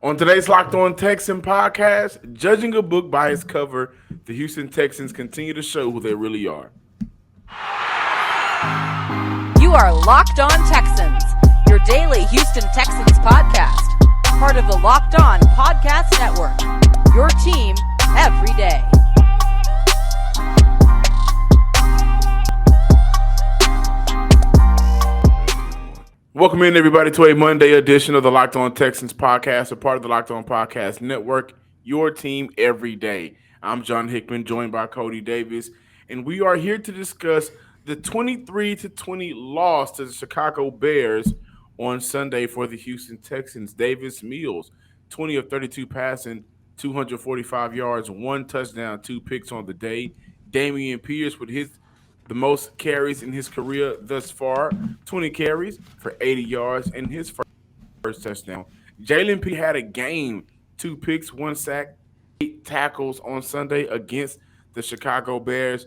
On today's Locked On Texan podcast, judging a book by its cover, the Houston Texans continue to show who they really are. You are Locked On Texans, your daily Houston Texans podcast, part of the Locked On Podcast Network, your team every day. Welcome in, everybody, to a Monday edition of the Locked On Texans podcast, a part of the Locked On Podcast Network, your team every day. I'm John Hickman, joined by Cody Davis, and we are here to discuss the 23-20 loss to the Chicago Bears on Sunday for the Houston Texans. Davis Mills, 20 of 32 passing, 245 yards, one touchdown, two picks on the day. Dameon Pierce with the most carries in his career thus far, 20 carries for 80 yards in his first touchdown. Jalen P had a game, 2 picks, 1 sack, 8 tackles on Sunday against the Chicago Bears.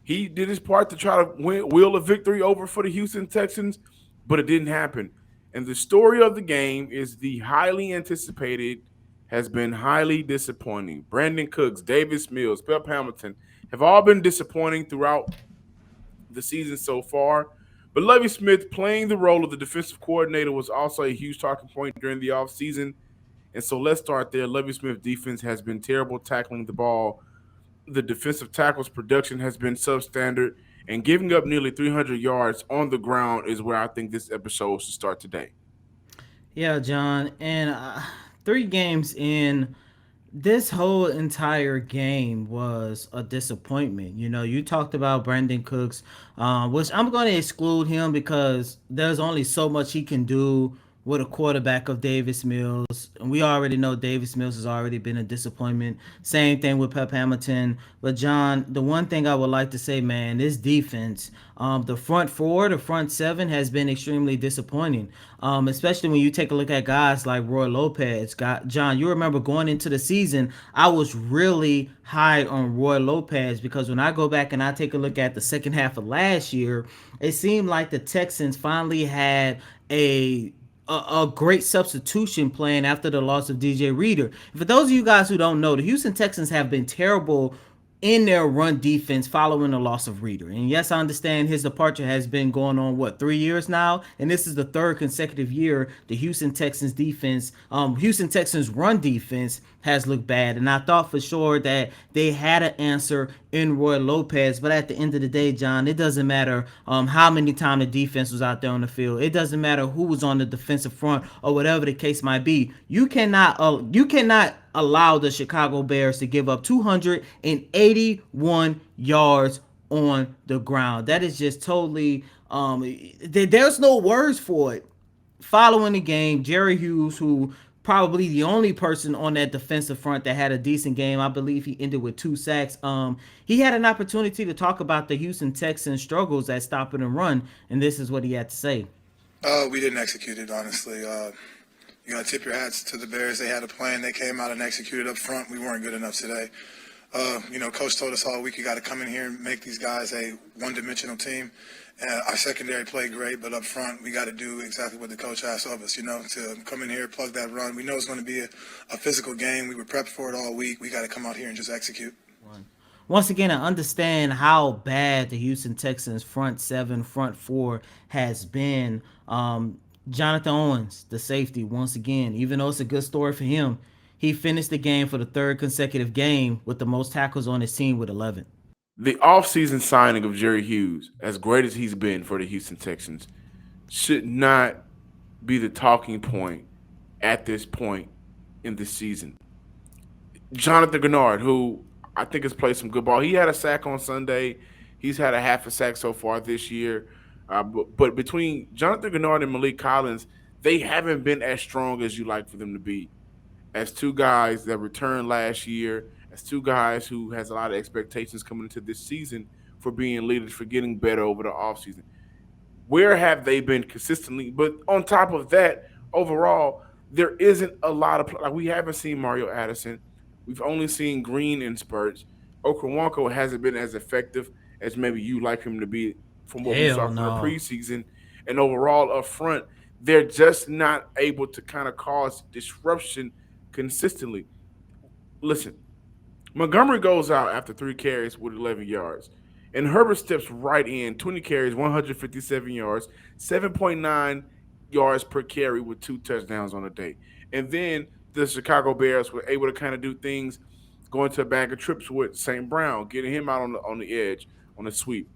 He did his part to try to wheel a victory over for the Houston Texans, but it didn't happen. And the story of the game is the highly anticipated has been highly disappointing. Brandon Cooks, Davis Mills, Pep Hamilton have all been disappointing throughout the season so far. But Lovie Smith playing the role of the defensive coordinator was also a huge talking point during the offseason. And so let's start there. Lovie Smith defense has been terrible tackling the ball. The defensive tackles production has been substandard, and giving up nearly 300 yards on the ground is where I think this episode should start today. Yeah, John, and 3 games in, this whole entire game was a disappointment. You know, you talked about Brandon Cooks, which I'm going to exclude him because there's only so much he can do with a quarterback of Davis Mills. And we already know Davis Mills has already been a disappointment. Same thing with Pep Hamilton. But John, the one thing I would like to say, man, this defense, the front four, the front seven has been extremely disappointing. Especially when you take a look at guys like Roy Lopez. John, you remember going into the season, I was really high on Roy Lopez because when I go back and I take a look at the second half of last year, it seemed like the Texans finally had a great substitution plan after the loss of DJ Reader. For those of you guys who don't know, the Houston Texans have been terrible in their run defense following the loss of Reader. And yes, I understand his departure has been going on, 3 years now? And this is the third consecutive year the Houston Texans run defense has looked bad. And I thought for sure that they had an answer in Roy Lopez. But at the end of the day, John, it doesn't matter how many times the defense was out there on the field. It doesn't matter who was on the defensive front or whatever the case might be. You cannot allow the Chicago Bears to give up 281 yards on the ground. That is just totally there's no words for it. Following the game, Jerry Hughes, who probably the only person on that defensive front that had a decent game, I believe he ended with 2 sacks. He had an opportunity to talk about the Houston Texans' struggles at stopping and run, and this is what he had to say. We didn't execute it, honestly. You got to tip your hats to the Bears. They had a plan. They came out and executed up front. We weren't good enough today. Coach told us all week you got to come in here and make these guys a one-dimensional team. Our secondary played great, but up front we got to do exactly what the coach asked of us, to come in here, plug that run. We know it's going to be a physical game. We were prepped for it all week. We got to come out here and just execute. Once again, I understand how bad the Houston Texans front seven, front four has been. Jonathan Owens, the safety, once again, even though it's a good story for him, he finished the game for the third consecutive game with the most tackles on his team with 11. The offseason signing of Jerry Hughes, as great as he's been for the Houston Texans, should not be the talking point at this point in the season. Jonathan Gennard, who I think has played some good ball. He had a sack on Sunday. He's had a half a sack so far this year. But between Jonathan Gennard and Malik Collins, they haven't been as strong as you like for them to be. As 2 guys that returned last year, as 2 guys who has a lot of expectations coming into this season for being leaders, for getting better over the offseason. Where have they been consistently? But on top of that, overall, there isn't a lot of – we haven't seen Mario Addison. We've only seen Green in spurts. Okoronkwo hasn't been as effective as maybe you like him to be from what we saw from the preseason. And overall, up front, they're just not able to kind of cause disruption consistently. Listen, Montgomery goes out after 3 carries with 11 yards. And Herbert steps right in, 20 carries, 157 yards, 7.9 yards per carry with 2 touchdowns on the day. And then the Chicago Bears were able to kind of do things, going to a bag of trips with St. Brown, getting him out on the edge on the sweep.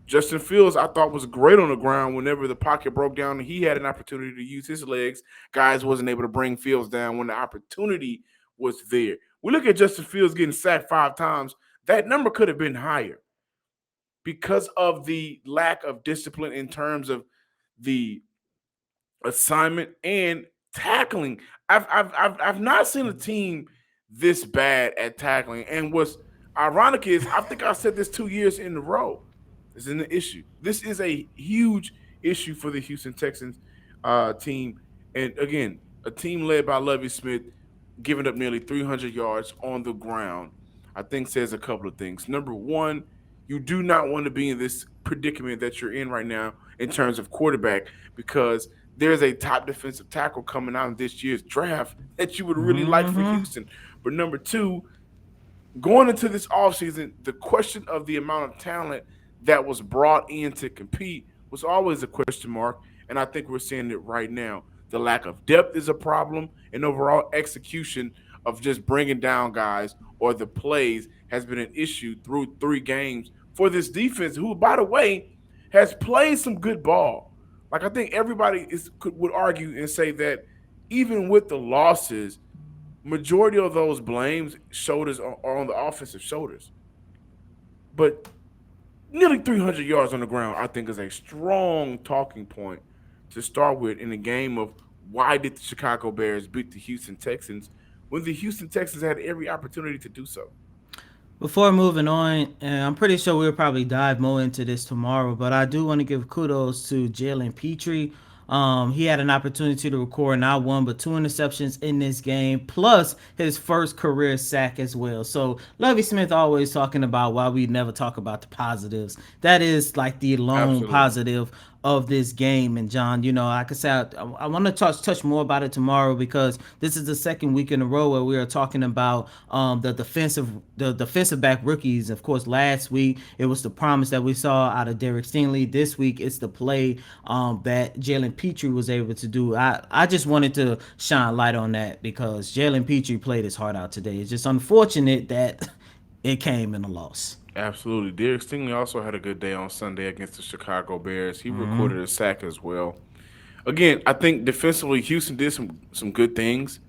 Justin Fields, I thought, was great on the ground whenever the pocket broke down and he had an opportunity to use his legs. Guys wasn't able to bring Fields down when the opportunity was there. We look at Justin Fields getting sacked 5 times. That number could have been higher because of the lack of discipline in terms of the assignment and tackling. I've not seen a team this bad at tackling. And what's ironic is I think I said this 2 years in a row. This is an issue. This is a huge issue for the Houston Texans team. And again, a team led by Lovie Smith giving up nearly 300 yards on the ground, I think says a couple of things. Number one, you do not want to be in this predicament that you're in right now in terms of quarterback because there's a top defensive tackle coming out in this year's draft that you would really like for Mm-hmm. Houston. But number two, going into this offseason, the question of the amount of talent that was brought in to compete was always a question mark. And I think we're seeing it right now. The lack of depth is a problem, and overall execution of just bringing down guys or the plays has been an issue through 3 games for this defense, who, by the way, has played some good ball. Like I think everybody would argue and say that even with the losses, majority of those blames shoulders are on the offensive shoulders. But nearly 300 yards on the ground, I think, is a strong talking point to start with in a game of why did the Chicago Bears beat the Houston Texans when the Houston Texans had every opportunity to do so? Before moving on, and I'm pretty sure we'll probably dive more into this tomorrow, but I do want to give kudos to Jalen Petrie. He had an opportunity to record not one but two interceptions in this game, plus his first career sack as well. So Lovie Smith always talking about why we never talk about the positives. That is like the lone Absolutely. positive of this game. And John, like I said, I want to touch more about it tomorrow because this is the second week in a row where we are talking about the defensive back rookies. Of course, last week it was the promise that we saw out of Derek Stingley. This week it's the play that Jalen Petrie was able to do. I just wanted to shine light on that because Jalen Petrie played his heart out today. It's just unfortunate that it came in a loss. Absolutely. Derek Stingley also had a good day on Sunday against the Chicago Bears. He recorded a sack as well. Again, I think defensively, Houston did some good things.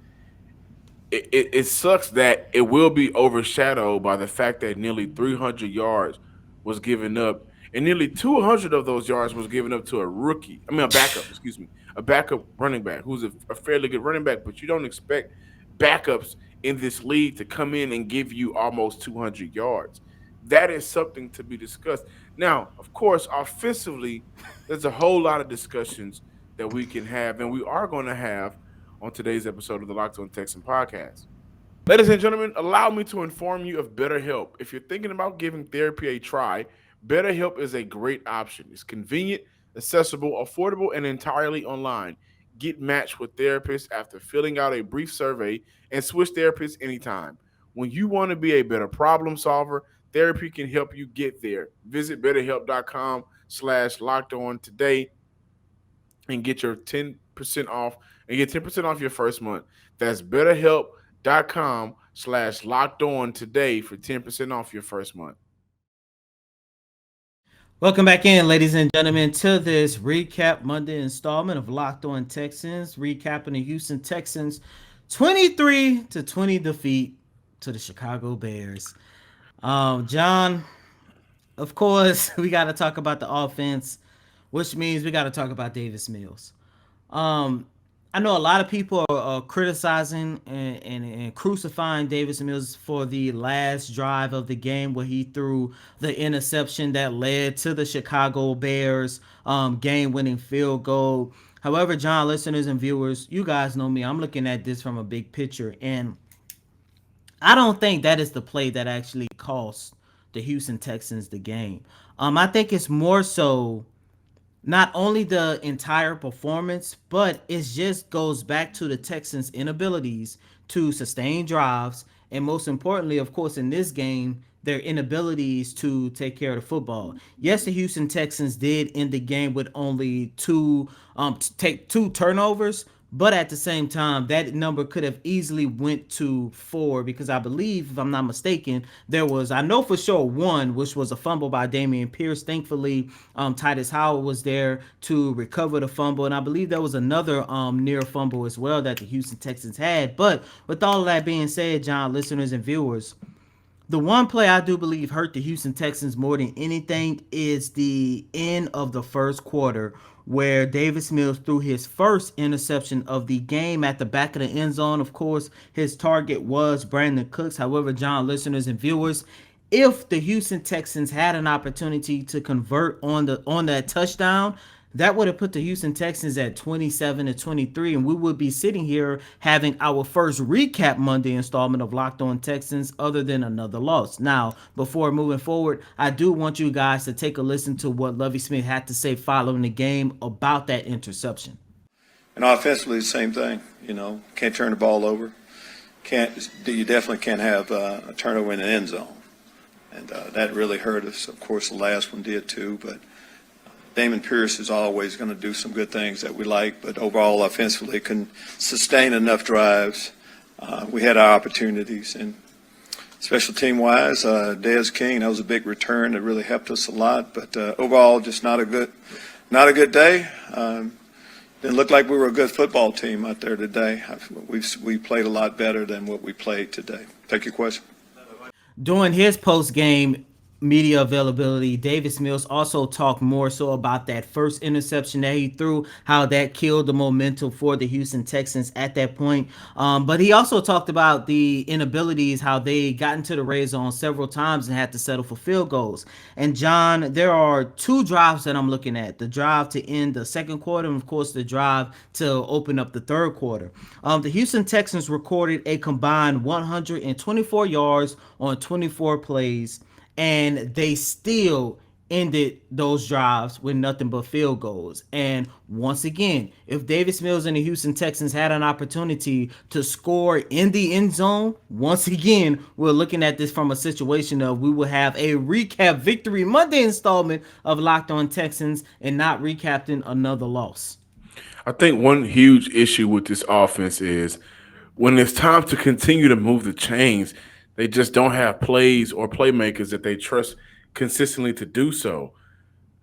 It sucks that it will be overshadowed by the fact that nearly 300 yards was given up, and nearly 200 of those yards was given up to a rookie. I mean, a backup, excuse me, a backup running back who's a fairly good running back, but you don't expect backups in this league to come in and give you almost 200 yards. That is something to be discussed. Now, of course, offensively, there's a whole lot of discussions that we can have, and we are going to have on today's episode of the Locked On Texan podcast. Ladies and gentlemen, allow me to inform you of BetterHelp. If you're thinking about giving therapy a try, BetterHelp is a great option. It's convenient, accessible, affordable, and entirely online. Get matched with therapists after filling out a brief survey and switch therapists anytime. When you want to be a better problem solver, therapy can help you get there. Visit betterhelp.com/locked on today and get your 10% off and get 10% off your first month. That's betterhelp.com/locked on today for 10% off your first month. Welcome back in, ladies and gentlemen, to this recap Monday installment of Locked On Texans, recapping the Houston Texans 23-20 defeat to the Chicago Bears. John, of course, we got to talk about the offense, which means we got to talk about Davis Mills. Um, I know a lot of people are criticizing and crucifying Davis Mills for the last drive of the game where he threw the interception that led to the Chicago Bears game-winning field goal. However, John, listeners and viewers, you guys know me. I'm looking at this from a big picture, and I don't think that is the play that actually cost the Houston Texans the game. I think it's more so not only the entire performance, but it just goes back to the Texans' inabilities to sustain drives, and most importantly, of course, in this game, their inabilities to take care of the football. Yes, the Houston Texans did end the game with only take two turnovers, but at the same time, that number could have easily went to four because I believe, if I'm not mistaken, there was, I know for sure, one, which was a fumble by Damian Pierce. Thankfully, Titus Howard was there to recover the fumble, and I believe there was another near fumble as well that the Houston Texans had. But with all of that being said, John, listeners and viewers, the one play I do believe hurt the Houston Texans more than anything is the end of the first quarter, where Davis Mills threw his first interception of the game at the back of the end zone. Of course, his target was Brandon Cooks. However, John, listeners and viewers, if the Houston Texans had an opportunity to convert on that touchdown, that would have put the Houston Texans at 27-23, and we would be sitting here having our first recap Monday installment of Locked On Texans, other than another loss. Now, before moving forward, I do want you guys to take a listen to what Lovie Smith had to say following the game about that interception. And offensively, the same thing. Can't turn the ball over. You definitely can't have a turnover in the end zone, and that really hurt us. Of course, the last one did too, but Damon Pierce is always going to do some good things that we like, but overall, offensively, couldn't sustain enough drives. We had our opportunities, and special team-wise, Dez King, that was a big return that really helped us a lot. But overall, just not a good day. Didn't look like we were a good football team out there today. We played a lot better than what we played today. Take your question. During his post-game media availability, Davis Mills also talked more so about that first interception that he threw, how that killed the momentum for the Houston Texans at that point. But he also talked about the inabilities, how they got into the red zone several times and had to settle for field goals. And John, there are two drives that I'm looking at: the drive to end the second quarter, and of course the drive to open up the third quarter. The Houston Texans recorded a combined 124 yards on 24 plays, and they still ended those drives with nothing but field goals. And once again, if Davis Mills and the Houston Texans had an opportunity to score in the end zone, once again, we're looking at this from a situation of we will have a recap Victory Monday installment of Locked On Texans and not recapping another loss. I think one huge issue with this offense is when it's time to continue to move the chains, they just don't have plays or playmakers that they trust consistently to do so.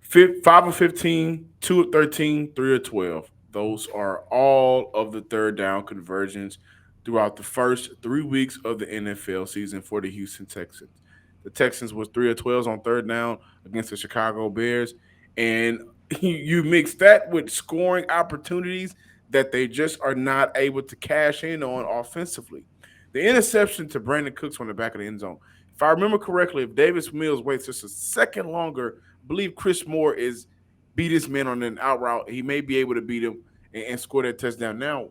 5 of 15, 2 of 13, 3 of 12. Those are all of the third down conversions throughout the first 3 weeks of the NFL season for the Houston Texans. The Texans was 3 of 12 on third down against the Chicago Bears. And you mix that with scoring opportunities that they just are not able to cash in on offensively. The interception to Brandon Cooks on the back of the end zone. If I remember correctly, if Davis Mills waits just a second longer, I believe Chris Moore is beat his man on an out route. He may be able to beat him and score that touchdown. Now,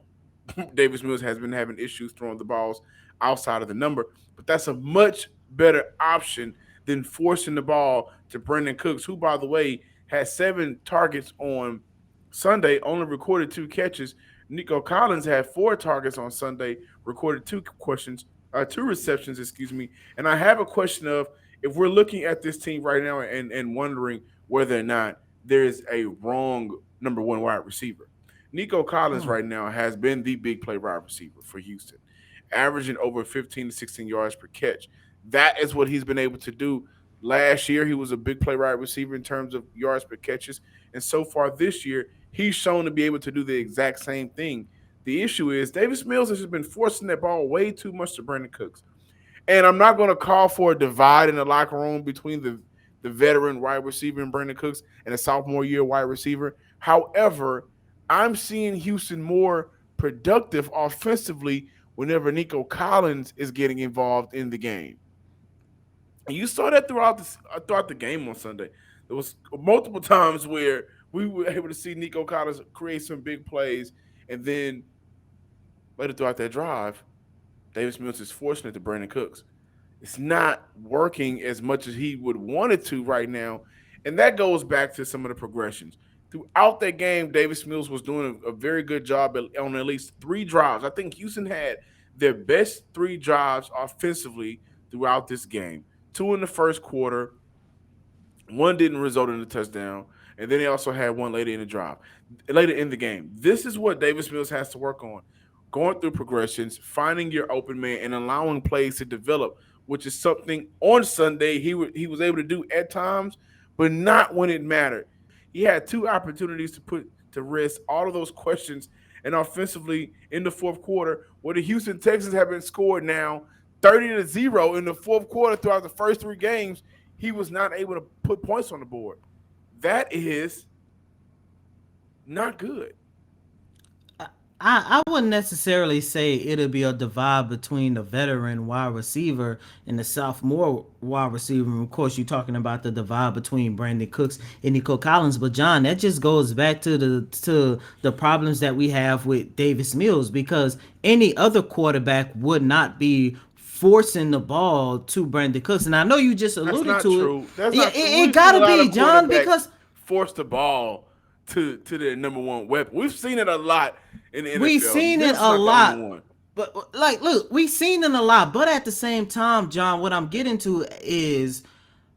Davis Mills has been having issues throwing the balls outside of the number, but that's a much better option than forcing the ball to Brandon Cooks, who, by the way, had 7 targets on Sunday, only recorded 2 catches. Nico Collins had 4 targets on Sunday, recorded 2 receptions, excuse me. And I have a question of, if we're looking at this team right now and wondering whether or not there is a wrong number one wide receiver. Nico Collins right now has been the big play wide receiver for Houston, averaging over 15 to 16 yards per catch. That is what he's been able to do. Last year, he was a big play wide receiver in terms of yards per catches. And so far this year, he's shown to be able to do the exact same thing. The issue is Davis Mills has just been forcing that ball way too much to Brandon Cooks. And I'm not going to call for a divide in the locker room between the veteran wide receiver and Brandon Cooks and a sophomore year wide receiver. However, I'm seeing Houston more productive offensively whenever Nico Collins is getting involved in the game. And you saw that throughout the game on Sunday. There was multiple times where we were able to see Nico Collins create some big plays, and then later throughout that drive, Davis Mills is forcing it to Brandon Cooks. It's not working as much as he would want it to right now, and that goes back to some of the progressions. Throughout that game, Davis Mills was doing a very good job on at least 3 drives. I think Houston had their best 3 drives offensively throughout this game. 2 in the first quarter, one didn't result in a touchdown, and then they also had one later in the game. This is what Davis Mills has to work on: going through progressions, finding your open man, and allowing plays to develop, which is something on Sunday he was able to do at times, but not when it mattered. He had 2 opportunities to put to rest all of those questions, and offensively in the fourth quarter, where the Houston Texans have been scored now 30-0 in the fourth quarter throughout the first 3 games, he was not able to put points on the board. That is not good. I wouldn't necessarily say it'll be a divide between the veteran wide receiver and the sophomore wide receiver. Of course, you're talking about the divide between Brandon Cooks and Nico Collins, but John, that just goes back to the problems that we have with Davis Mills, because any other quarterback would not be forcing the ball to Brandon Cooks. And I know you just That's alluded not to true. it. That's Yeah, not true. it We've seen a gotta lot be, of John, quarterbacks because force the ball to their number one weapon. We've seen it a lot in the we've NFL. seen it Mills is a not the only lot. one. But like, look, we've seen it a lot. But at the same time, John, what I'm getting to is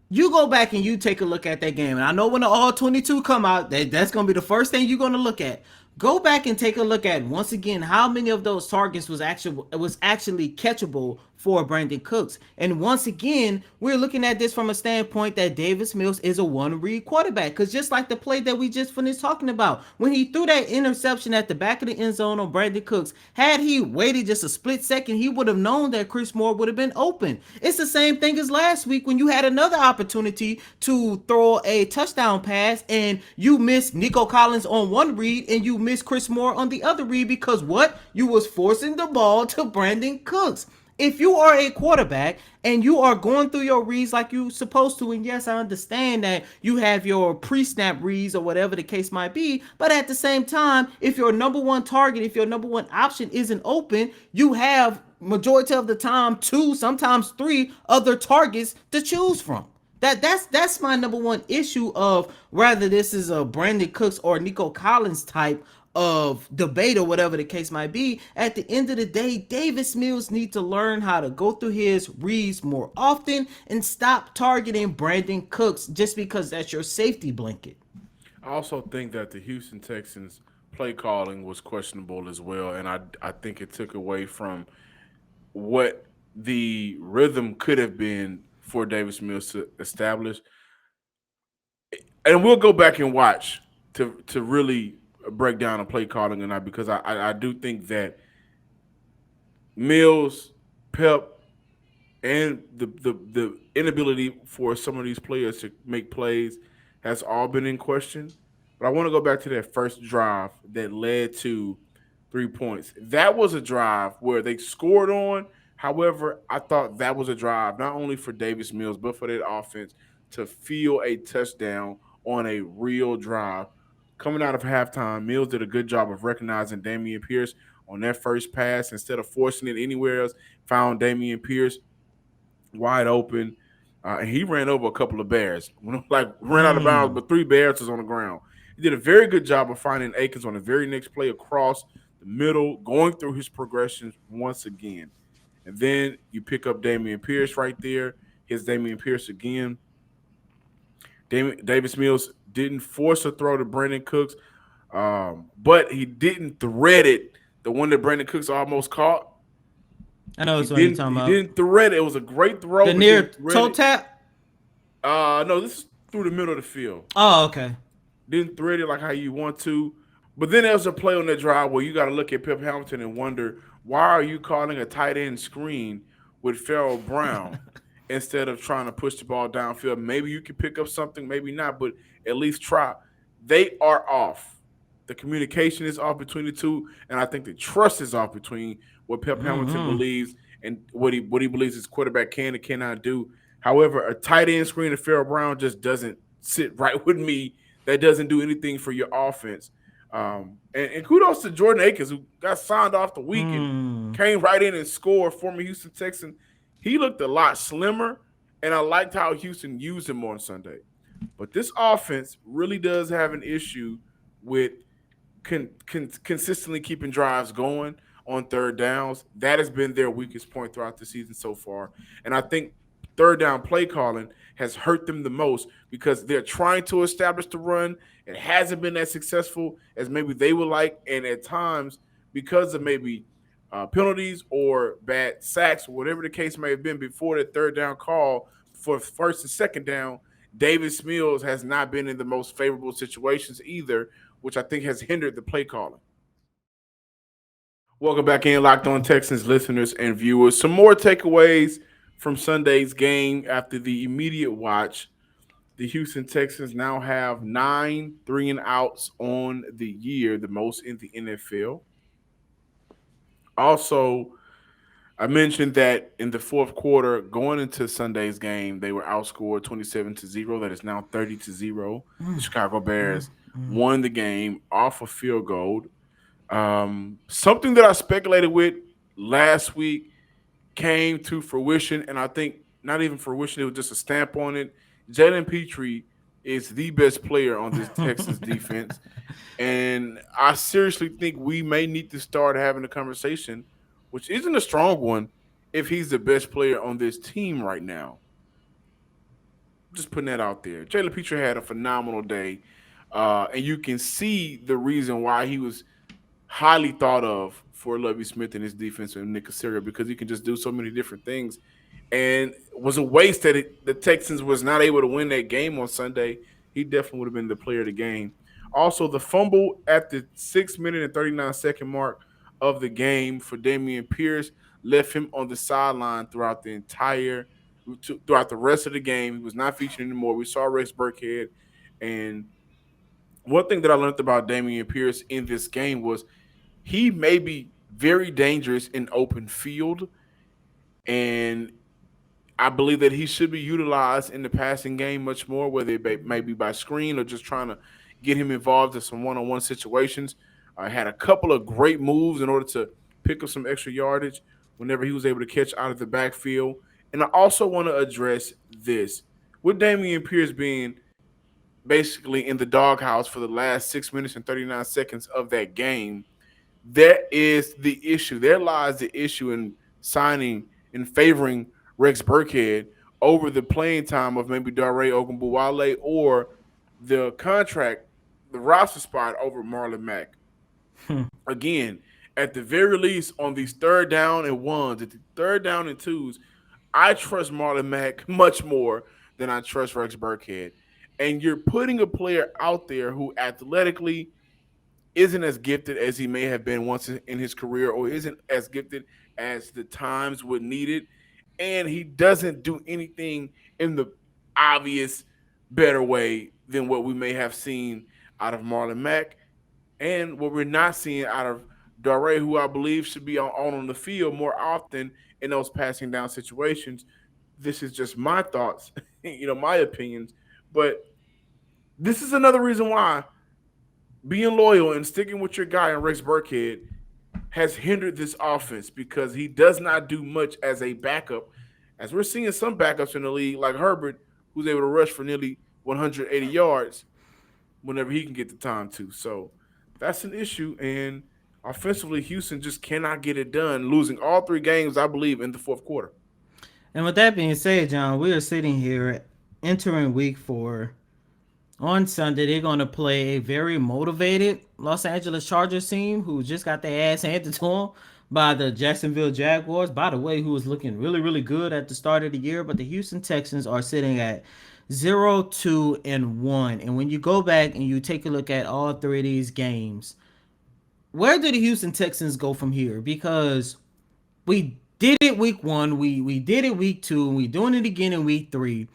you go back and you take a look at that game. And I know when the all 22 come out, that's going to be the first thing you're going to look at. Go back and take a look at once again how many of those targets was actually catchable for Brandon Cooks. And once again, we're looking at this from a standpoint that Davis Mills is a one-read quarterback. Because just like the play that we just finished talking about, when he threw that interception at the back of the end zone on Brandon Cooks, had he waited just a split second, he would have known that Chris Moore would have been open. It's the same thing as last week when you had another opportunity to throw a touchdown pass and you missed Nico Collins on one read and you missed Chris Moore on the other read, because what? You was forcing the ball to Brandon Cooks. If you are a quarterback and you are going through your reads like you're supposed to, and yes, I understand that you have your pre-snap reads or whatever the case might be, but at the same time, if your number one target, if your number one option isn't open, you have majority of the time 2, sometimes 3 other targets to choose from. That's my number one issue of whether this is a Brandon Cooks or Nico Collins type of debate or whatever the case might be. At the end of the day, Davis Mills needs to learn how to go through his reads more often and stop targeting Brandon Cooks just because that's your safety blanket. I also think that the Houston Texans play calling was questionable as well, and I think it took away from what the rhythm could have been for Davis Mills to establish. And we'll go back and watch to really break down a play calling or not, because I do think that Mills, Pep, and the inability for some of these players to make plays has all been in question. But I want to go back to that first drive that led to 3 points. That was a drive where they scored on. However, I thought that was a drive not only for Davis Mills but for that offense to feel a touchdown on a real drive. Coming out of halftime, Mills did a good job of recognizing Damian Pierce on that first pass. Instead of forcing it anywhere else, found Damian Pierce wide open, and he ran over a couple of Bears. Like, ran out of bounds, but 3 Bears was on the ground. He did a very good job of finding Akins on the very next play across the middle, going through his progressions once again. And then you pick up Damian Pierce right there. Here's Damian Pierce again. Davis Mills didn't force a throw to Brandon Cooks, but he didn't thread it. The one that Brandon Cooks almost caught. I know He it's what you're didn't. talking He about. didn't thread it. It was a great throw. The He near didn't thread toe it. tap. No, this is through the middle of the field. Oh, okay. Didn't thread it like how you want to. But then there's a play on that drive where you got to look at Pep Hamilton and wonder, why are you calling a tight end screen with Farrell Brown instead of trying to push the ball downfield? Maybe you can pick up something, maybe not, but at least try. They are off. The communication is off between the two, and I think the trust is off between what Pep Hamilton believes and what he believes his quarterback can and cannot do. However, a tight end screen of Farrell Brown just doesn't sit right with me. That doesn't do anything for your offense. And kudos to Jordan Akins, who got signed off the week and came right in and scored. Former Houston Texan. He looked a lot slimmer, and I liked how Houston used him on Sunday. But this offense really does have an issue with consistently keeping drives going on third downs. That has been their weakest point throughout the season so far. And I think third down play calling has hurt them the most because they're trying to establish the run. It hasn't been as successful as maybe they would like. And at times, because of maybe penalties or bad sacks, or whatever the case may have been before the third down call for first and second down, Davis Mills has not been in the most favorable situations either, which I think has hindered the play calling. Welcome back in, Locked On Texans listeners and viewers. Some more takeaways from Sunday's game after the immediate watch. The Houston Texans now have 9 3-and-outs on the year, the most in the NFL. Also, I mentioned that in the fourth quarter, going into Sunday's game, they were outscored 27-0. That is now 30-0. The Chicago Bears won the game off a field goal. Something that I speculated with last week came to fruition, and I think not even fruition, it was just a stamp on it. Jalen Petrie is the best player on this Texans defense. And I seriously think we may need to start having a conversation, which isn't a strong one, if he's the best player on this team right now. Just putting that out there. Jalen Petrie had a phenomenal day. And you can see the reason why he was highly thought of for Lovie Smith and his defense and Nick Casario, because he can just do so many different things. And it was a waste that the Texans was not able to win that game on Sunday. He definitely would have been the player of the game. Also, the fumble at the 6 minute and 39-second mark of the game for Dameon Pierce left him on the sideline throughout the rest of the game. He was not featured anymore. We saw Rex Burkhead. And one thing that I learned about Dameon Pierce in this game was he may be very dangerous in open field, and I believe that he should be utilized in the passing game much more, whether it may be by screen or just trying to get him involved in some one-on-one situations. I had a couple of great moves in order to pick up some extra yardage whenever he was able to catch out of the backfield. And I also want to address this. With Dameon Pierce being basically in the doghouse for the last 6 minutes and 39 seconds of that game, that is the issue. There lies the issue in signing and favoring Rex Burkhead over the playing time of maybe Dare Ogunbowale, or the contract, the roster spot over Marlon Mack. Again, at the very least, on these third down and ones, at the third down and twos, I trust Marlon Mack much more than I trust Rex Burkhead. And you're putting a player out there who athletically isn't as gifted as he may have been once in his career, or isn't as gifted as the times would need it. And he doesn't do anything in the obvious better way than what we may have seen out of Marlon Mack, and what we're not seeing out of Dare, who I believe should be on the field more often in those passing down situations. This is just my thoughts, my opinions. But this is another reason why being loyal and sticking with your guy and Rex Burkhead has hindered this offense, because he does not do much as a backup. As we're seeing some backups in the league, like Herbert, who's able to rush for nearly 180 yards whenever he can get the time to. So that's an issue. And offensively, Houston just cannot get it done, losing all 3 games, I believe, in the fourth quarter. And with that being said, John, we are sitting here entering week 4. On Sunday, they're going to play a very motivated Los Angeles Chargers team who just got their ass handed to them by the Jacksonville Jaguars, by the way, who was looking really, really good at the start of the year. But the Houston Texans are sitting at 0-2-1. And when you go back and you take a look at all 3 of these games, where do the Houston Texans go from here? Because we did it week 1, we did it week 2, and we're doing it again in week 3.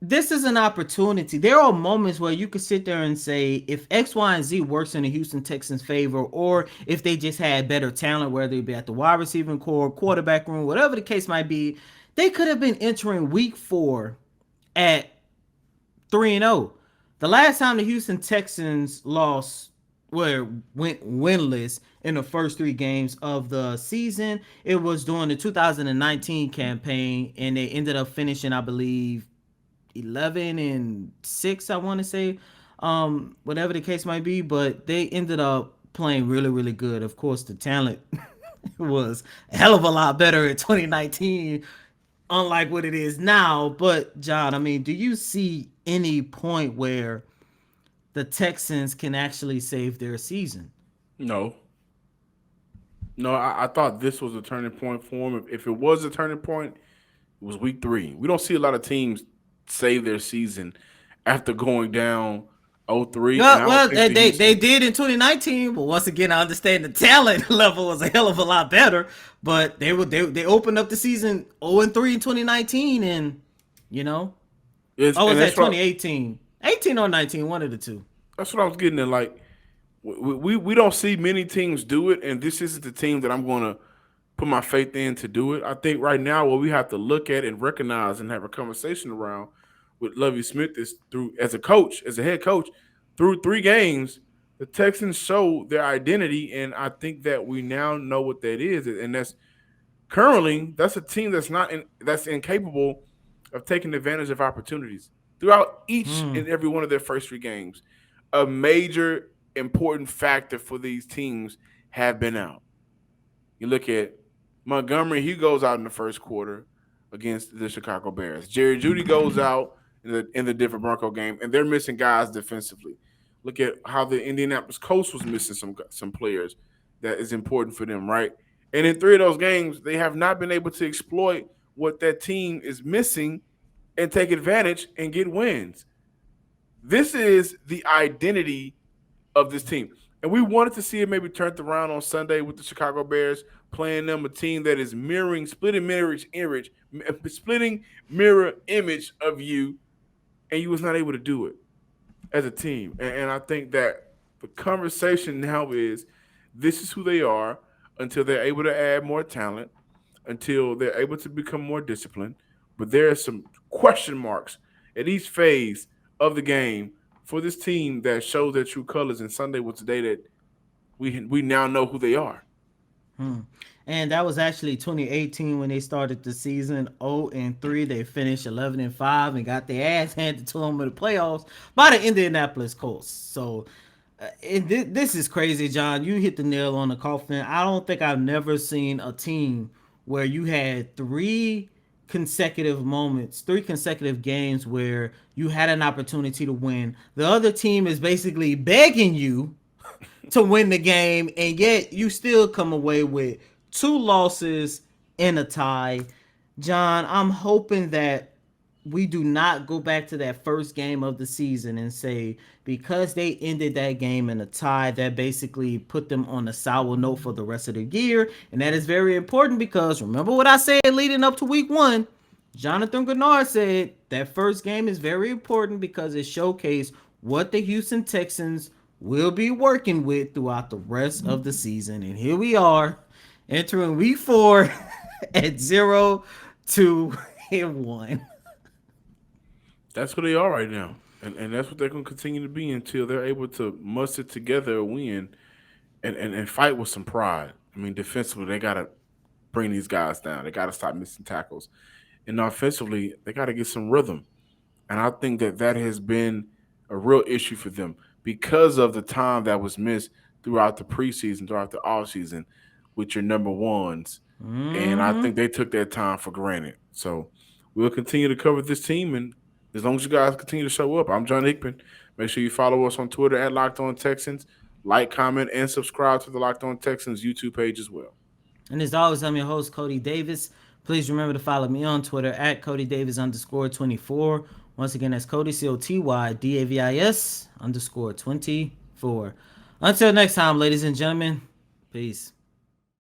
This is an opportunity. There are moments where you could sit there and say, if X, Y, and Z works in the Houston Texans' favor, or if they just had better talent, whether it be at the wide receiving core, quarterback room, whatever the case might be, they could have been entering week 4 at 3-0. The last time the Houston Texans went winless in the first 3 games of the season, it was during the 2019 campaign, and they ended up finishing, I believe, 11-6, I want to say, whatever the case might be. But they ended up playing really, really good. Of course, the talent was a hell of a lot better in 2019, unlike what it is now. But John, I mean, do you see any point where the Texans can actually save their season? No, no. I thought this was a turning point for him. If it was a turning point, it was week 3. We don't see a lot of teams save their season after going down 0-3, and I Well, don't well, think they, the they they Houston. did in 2019, but once again, I understand the talent level was a hell of a lot better. But they opened up the season 0-3 in 2019, and you know, It's, oh, and was that that's what 2018, 18 or 19, one of the two. that's what I was getting at. Like we don't see many teams do it, and this isn't the team that I'm going to put my faith in to do it. I think right now what we have to look at and recognize and have a conversation around with Lovie Smith is through as a coach, as a head coach, through 3 games, the Texans show their identity, and I think that we now know what that is, and that's currently that's a team that's incapable of taking advantage of opportunities throughout each and every one of their first 3 games. A major important factor for these teams have been out. You look at Montgomery, he goes out in the first quarter against the Chicago Bears. Jerry Judy goes out in the Denver Bronco game, and they're missing guys defensively. Look at how the Indianapolis Colts was missing some players that is important for them, right? And in 3 of those games, they have not been able to exploit what that team is missing and take advantage and get wins. This is the identity of this team. And we wanted to see it maybe turned around on Sunday with the Chicago Bears, playing them a team that is splitting mirror image of you, and you was not able to do it as a team. And I think that the conversation now is this is who they are until they're able to add more talent, until they're able to become more disciplined. But there are some question marks at each phase of the game for this team that shows their true colors. And Sunday was the day that we now know who they are. And that was actually 2018 when they started the season 0-3. They finished 11-5 and got their ass handed to them in the playoffs by the Indianapolis Colts. So this is crazy, John. You hit the nail on the coffin. I don't think I've never seen a team where you had 3 consecutive games where you had an opportunity to win. The other team is basically begging you to win the game, and yet you still come away with 2 losses and a tie. John, I'm hoping that we do not go back to that first game of the season and say because they ended that game in a tie, that basically put them on a sour note for the rest of the year. And that is very important because remember what I said leading up to week 1. Jonathan Grenard said that first game is very important because it showcased what the Houston Texans will be working with throughout the rest of the season. And here we are entering week 4 at 0-2-1. That's who they are right now. And that's what they're going to continue to be until they're able to muster together a win and fight with some pride. I mean, defensively, they got to bring these guys down. They got to stop missing tackles. And offensively, they got to get some rhythm. And I think that has been a real issue for them because of the time that was missed throughout the preseason, throughout the offseason with your number ones. And I think they took that time for granted. So we'll continue to cover this team. And as long as you guys continue to show up, I'm John Hickman. Make sure you follow us on Twitter at Locked On Texans. Like, comment, and subscribe to the Locked On Texans YouTube page as well. And as always, I'm your host, Cody Davis. Please remember to follow me on Twitter at CodyDavis_24. Once again, that's Cody, COTYDAVIS_24. Until next time, ladies and gentlemen, peace.